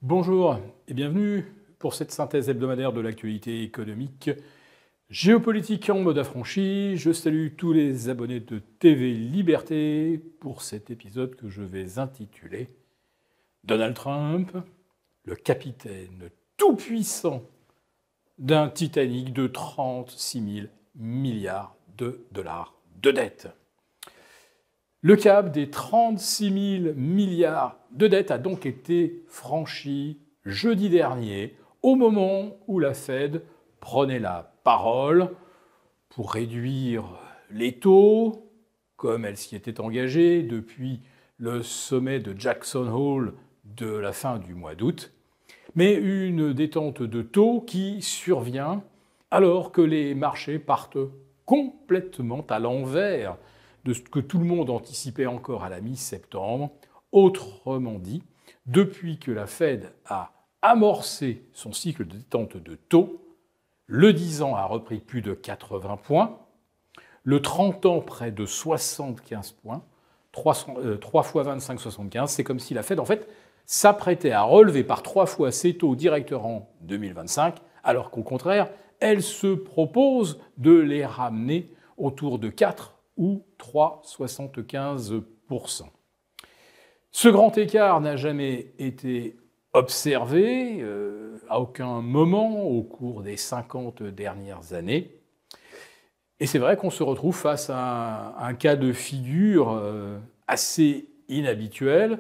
Bonjour et bienvenue pour cette synthèse hebdomadaire de l'actualité économique géopolitique en mode affranchi. Je salue tous les abonnés de TV Liberté pour cet épisode que je vais intituler Donald Trump, le capitaine tout-puissant d'un Titanic de 36 000 milliards de dollars de dette. Le cap des 36 000 milliards de dettes a donc été franchi jeudi dernier, au moment où la Fed prenait la parole pour réduire les taux, comme elle s'y était engagée depuis le sommet de Jackson Hole de la fin du mois d'août, mais une détente de taux qui survient alors que les marchés partent complètement à l'envers de ce que tout le monde anticipait encore à la mi-septembre. Autrement dit, depuis que la Fed a amorcé son cycle de détente de taux, le 10 ans a repris plus de 80 points, le 30 ans près de 75 points, 3 fois 25,75, c'est comme si la Fed, en fait, s'apprêtait à relever par 3 fois ses taux directeurs en 2025, alors qu'au contraire, elle se propose de les ramener autour de 4 ou 3,75%. Ce grand écart n'a jamais été observé à aucun moment au cours des 50 dernières années. Et c'est vrai qu'on se retrouve face à un cas de figure assez inhabituel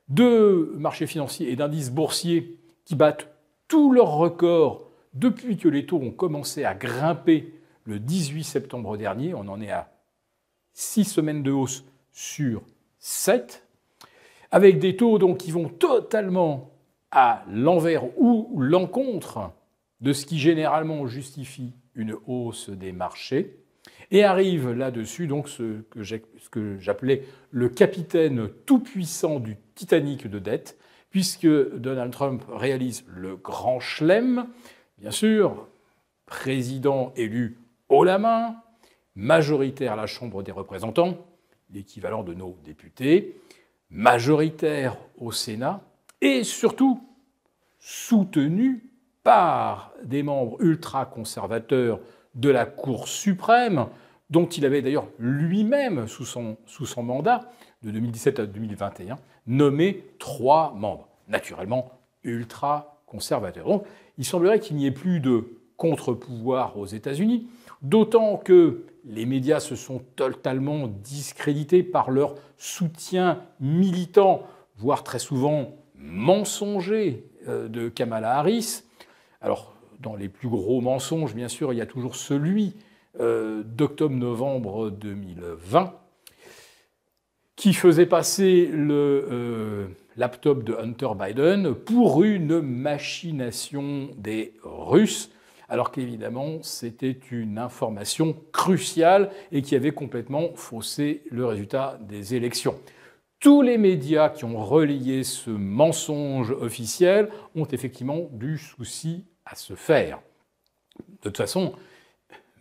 de marchés financiers et d'indices boursiers qui battent tous leurs records depuis que les taux ont commencé à grimper le 18 septembre dernier. On en est à 6 semaines de hausse sur 7, avec des taux donc qui vont totalement à l'envers ou l'encontre de ce qui généralement justifie une hausse des marchés, et arrive là-dessus donc ce que j'appelais le capitaine tout-puissant du Titanic de dette, puisque Donald Trump réalise le grand chelem, bien sûr, président élu haut la main, majoritaire à la Chambre des représentants, l'équivalent de nos députés, majoritaire au Sénat, et surtout soutenu par des membres ultra-conservateurs de la Cour suprême, dont il avait d'ailleurs lui-même, sous son mandat, de 2017 à 2021, nommé 3 membres, naturellement ultra-conservateurs. Donc, il semblerait qu'il n'y ait plus de contre-pouvoir aux États-Unis, d'autant que les médias se sont totalement discrédités par leur soutien militant, voire très souvent mensonger, de Kamala Harris. Alors, dans les plus gros mensonges, bien sûr, il y a toujours celui d'octobre-novembre 2020, qui faisait passer le laptop de Hunter Biden pour une machination des Russes, alors qu'évidemment, c'était une information cruciale et qui avait complètement faussé le résultat des élections. Tous les médias qui ont relayé ce mensonge officiel ont effectivement du souci à se faire. De toute façon,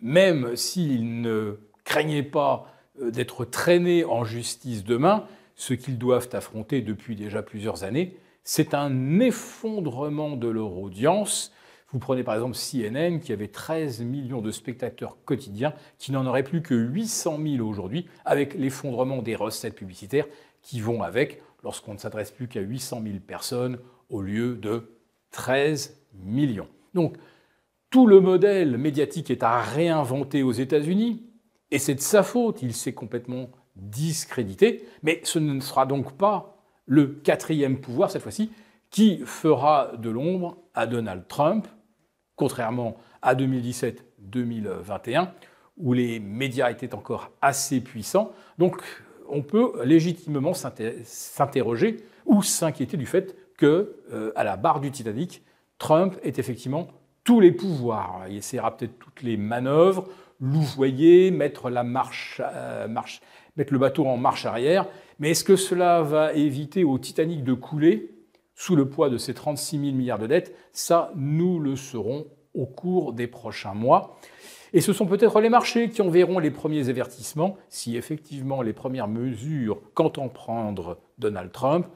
même s'ils ne craignaient pas d'être traînés en justice demain, ce qu'ils doivent affronter depuis déjà plusieurs années, c'est un effondrement de leur audience. Vous prenez par exemple CNN, qui avait 13 millions de spectateurs quotidiens, qui n'en aurait plus que 800 000 aujourd'hui, avec l'effondrement des recettes publicitaires qui vont avec, lorsqu'on ne s'adresse plus qu'à 800 000 personnes au lieu de 13 millions. Donc, tout le modèle médiatique est à réinventer aux États-Unis, et c'est de sa faute, il s'est complètement discrédité, mais ce ne sera donc pas le 4e pouvoir, cette fois-ci, qui fera de l'ombre à Donald Trump, contrairement à 2017-2021, où les médias étaient encore assez puissants. Donc, on peut légitimement s'interroger ou s'inquiéter du fait que, à la barre du Titanic, Trump ait effectivement tous les pouvoirs. Il essaiera peut-être toutes les manœuvres, louvoyer, mettre le bateau en marche arrière. Mais est-ce que cela va éviter au Titanic de couler sous le poids de ces 36 000 milliards de dettes? Ça, nous le saurons au cours des prochains mois. Et ce sont peut-être les marchés qui enverront les premiers avertissements si effectivement les premières mesures qu'entend prendre Donald Trump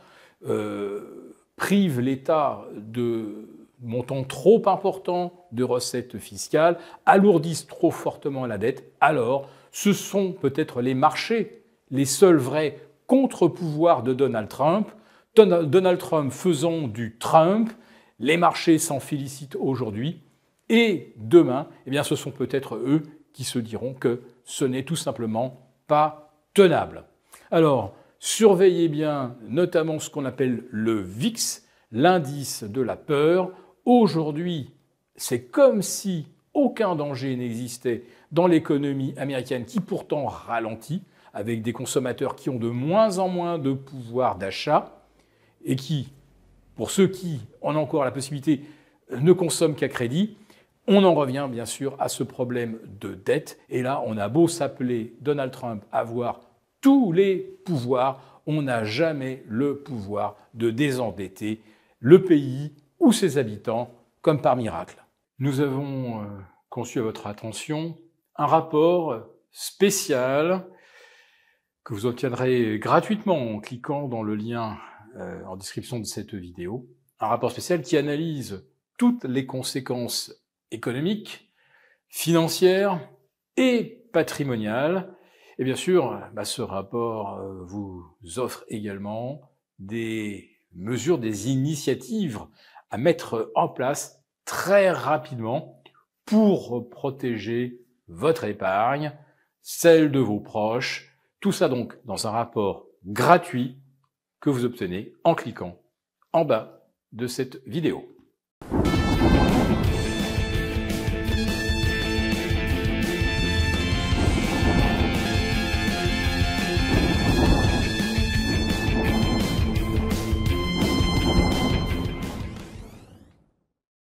prive l'État de montants trop importants de recettes fiscales, alourdissent trop fortement la dette, alors ce sont peut-être les marchés, les seuls vrais contre-pouvoirs de Donald Trump. Donald Trump faisant du Trump, les marchés s'en félicitent aujourd'hui, et demain, eh bien, ce sont peut-être eux qui se diront que ce n'est tout simplement pas tenable. Alors, surveillez bien notamment ce qu'on appelle le VIX, l'indice de la peur. Aujourd'hui, c'est comme si aucun danger n'existait dans l'économie américaine qui pourtant ralentit, avec des consommateurs qui ont de moins en moins de pouvoir d'achat et qui, pour ceux qui en ont encore la possibilité, ne consomment qu'à crédit. On en revient bien sûr à ce problème de dette. Et là, on a beau s'appeler Donald Trump, avoir tous les pouvoirs, on n'a jamais le pouvoir de désendetter le pays ou ses habitants, comme par miracle. Nous avons conçu à votre attention un rapport spécial que vous obtiendrez gratuitement en cliquant dans le lien en description de cette vidéo. Un rapport spécial qui analyse toutes les conséquences économiques, financières et patrimoniales. Et bien sûr, ce rapport vous offre également des mesures, des initiatives à mettre en place très rapidement pour protéger votre épargne, celle de vos proches. Tout ça donc dans un rapport gratuit que vous obtenez en cliquant en bas de cette vidéo.